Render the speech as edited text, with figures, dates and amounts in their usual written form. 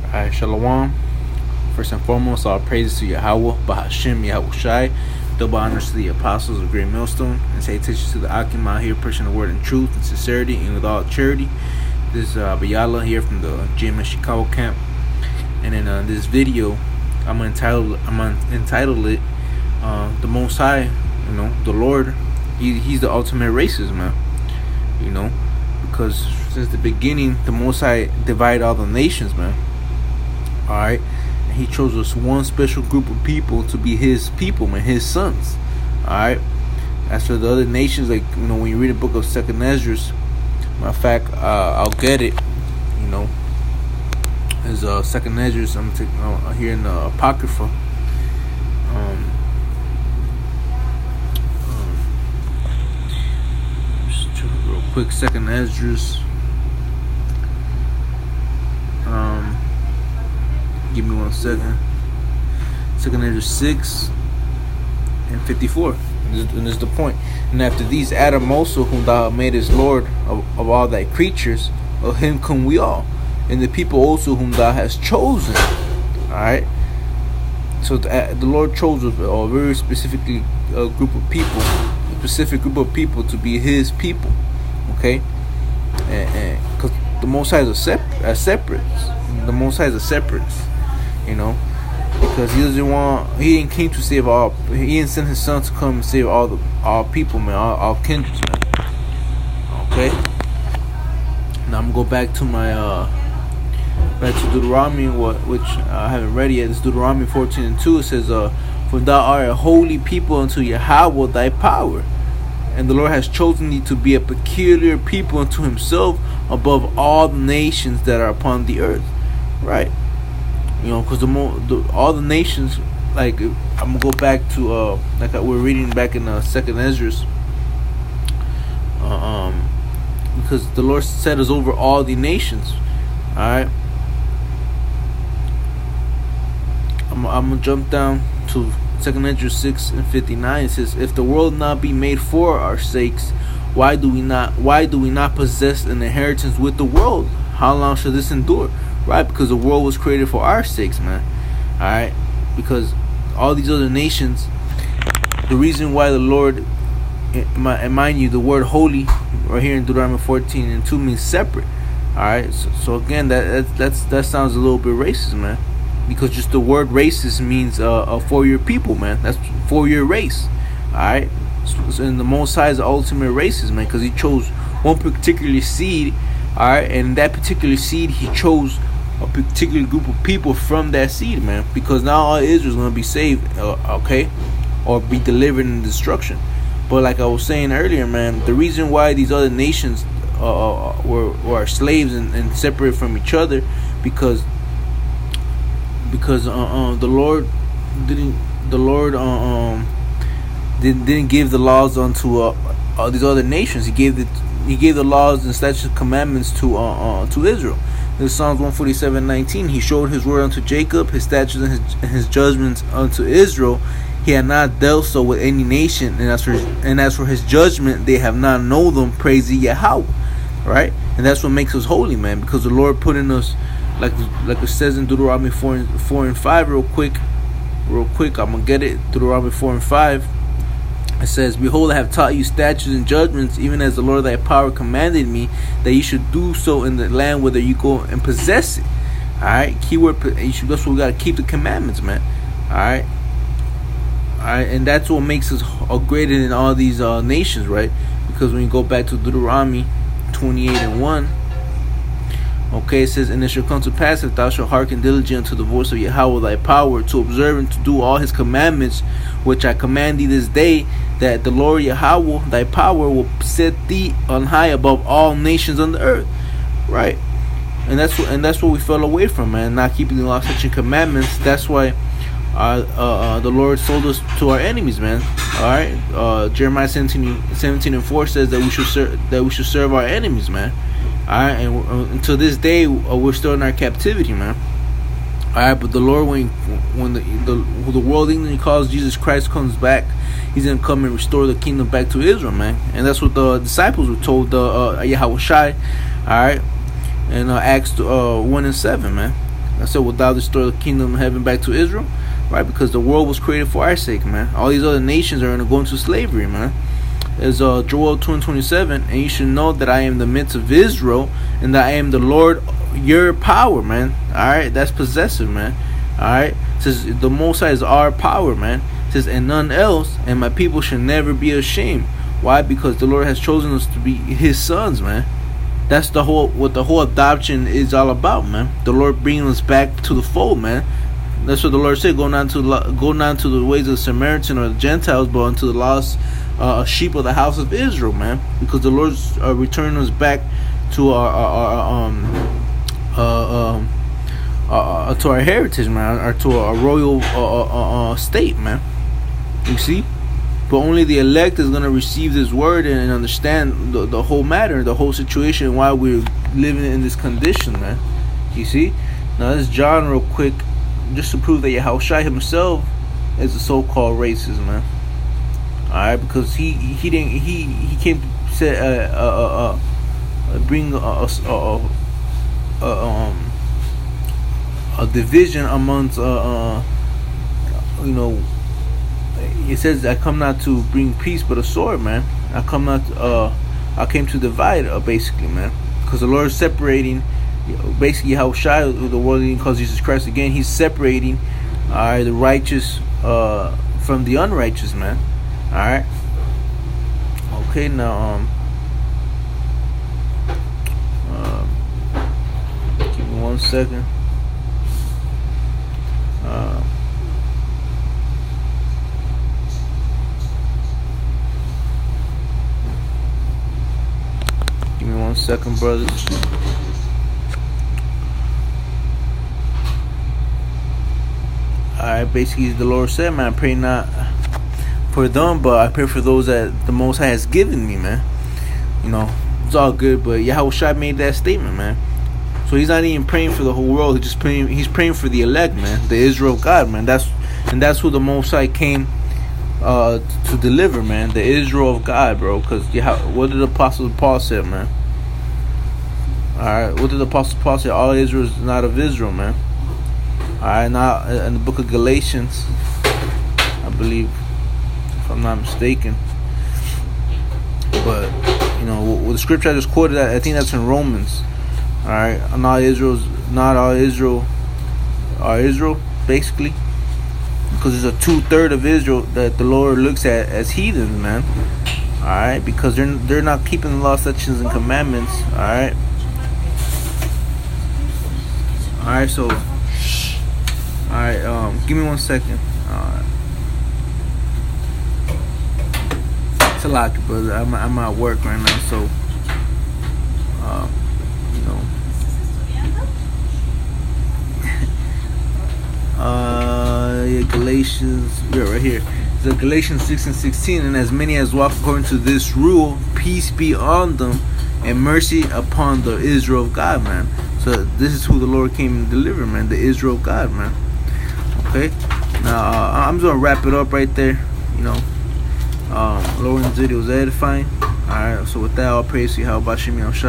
Alright, Shalom. First and foremost, all praises to Yahweh, Bahashim, Yahushai. Double honors to the apostles of Great Millstone, and salutations to the Akim out here pushing the word in truth and sincerity and with all charity. This is Bayala here from the GMS Chicago camp. And in this video, I'm gonna entitle it The Most High, the Lord. He's the ultimate racist, man. Because since the beginning, the Most High divided all the nations, man. Alright, and he chose us one special group of people to be his people, man, his sons. Alright, as for the other nations, like when you read the book of Second Esdras, matter of fact, I'll get it. Is Second Esdras. I'm here in the Apocrypha. Just check it real quick. Second Esdras. Give me 1 second. Second Esdras 6 and 54. And this is the point. And after these, Adam also, whom thou made as Lord of all thy creatures, of him come we all, and the people also whom thou hast chosen. Alright. So the Lord chose a very specifically group of people, a specific group of people to be his people. Okay? And because the Most High is a separate. The Most High is a separate. Because he didn't came to save all. He didn't send his son to come and save all people, man, all kindreds, man. Okay. Now I'm gonna go back to my back to Deuteronomy, which I haven't read yet. It's Deuteronomy 14:2. It says, "For thou art a holy people unto Yahweh thy power, and the Lord has chosen thee to be a peculiar people unto Himself above all the nations that are upon the earth." Right. Because all the nations, like I'm gonna go back to like we're reading back in Second Esdras, because the Lord set us over all the nations. All right, I'm gonna jump down to Second Esdras 6 and 59. It says, "If the world not be made for our sakes, why do we not possess an inheritance with the world? How long shall this endure?" Right, because the world was created for our sakes, man. Alright, because all these other nations, the reason why the Lord, and mind you, the word holy right here in Deuteronomy 14:2 means separate. Alright, so again, that sounds a little bit racist, man, because just the word racist means for your people, man. That's for your race. Alright, and the Most High is the ultimate racist, man, because He chose one particular seed. Alright, and that particular seed, He chose a particular group of people from that seed, man, because now all Israel is going to be saved, okay, or be delivered in destruction. But like I was saying earlier, man, the reason why these other nations were slaves and separate from each other, because the Lord didn't give the laws unto these other nations. He gave the laws and statutes and commandments to Israel. In Psalms 147:19, He showed His word unto Jacob, His statutes and his judgments unto Israel. He had not dealt so with any nation, and as for His judgment, they have not known them. Praise ye Yahweh. Right? And that's what makes us holy, man, because the Lord put in us, like it says in Deuteronomy 4 and 5, real quick, I'm gonna get it. Deuteronomy 4 and 5. It says, "Behold, I have taught you statutes and judgments, even as the Lord thy power commanded me, that you should do so in the land whither you go and possess it." Alright, keyword, that's what we gotta keep the commandments, man. Alright, and that's what makes us greater than all these nations, right? Because when you go back to Deuteronomy 28:1, okay, it says, "And it shall come to pass, if thou shalt hearken diligently unto the voice of Yahweh thy power, to observe and to do all His commandments, which I command thee this day, that the Lord Yahweh thy power will set thee on high above all nations on the earth." Right, and that's what we fell away from, man. Not keeping the law, statutes, and commandments. That's why the Lord sold us to our enemies, man. All right, Jeremiah 17:4 says that we should serve our enemies, man. Alright, and until this day, we're still in our captivity, man. Alright, but the Lord, when the world ignorantly calls Jesus Christ comes back, He's gonna come and restore the kingdom back to Israel, man. And that's what the disciples were told, Yahushai. Alright, in Acts 1 and 7, man. I said, will thou restore the kingdom of heaven back to Israel? Right, because the world was created for our sake, man. All these other nations are going to go into slavery, man. As Joel 2:27, and you should know that I am the midst of Israel, and that I am the Lord your power, man. Alright, that's possessive, man. Alright, it says the Most High is our power, man. It says, and none else, and my people should never be ashamed. Why? Because the Lord has chosen us to be His sons, man. That's what the whole adoption is all about, man. The Lord bringing us back to the fold, man. That's what the Lord said. Go not to the ways of the Samaritan or the Gentiles, but unto the lost sheep of the house of Israel, man. Because the Lord's returning us back to our heritage, man, or to a royal state, man. You see. But only the elect is going to receive this word and understand the whole matter, the whole situation, why we're living in this condition, man. You see? Now, this John real quick, just to prove that Yahushua himself is a so-called racist, man. Alright, because he came to say, bring a division amongst, it says, I come not to bring peace but a sword, man. I came to divide, basically, man. Because the Lord is separating, basically, how shy the world even calls Jesus Christ again. He's separating the righteous from the unrighteous, man. Alright. Okay, now give me 1 second. Give me 1 second, brothers. Alright, basically the Lord said, man, I pray not for them, but I pray for those that the Most High has given me, man. You know, it's all good, but Yahushua made that statement, man. So he's not even praying for the whole world. He's praying for the elect, man, the Israel of God, man. That's who the Most High came to deliver, man, the Israel of God, bro. Because what did the Apostle Paul say, man? Alright, what did the Apostle Paul say? All Israel is not of Israel, man. Alright, now in the book of Galatians, I believe, if I'm not mistaken. But with the scripture I just quoted, I think that's in Romans. Alright, not all Israel are Israel, basically, because there's a 2/3 of Israel that the Lord looks at as heathens, man. Alright, because they're not keeping the law, statutes, and commandments. Alright. Alright, so give me 1 second. It's a lot, brother. I'm at work right now, so Galatians, right here. So Galatians 6:16, and as many as walk according to this rule, peace be on them, and mercy upon the Israel of God, man. So this is who the Lord came to deliver, man, the Israel of God, man. Okay, now I'm just gonna wrap it up right there. Lord, this video was edifying. Alright, so with that, I'll praise you. How about Shimmy Shah?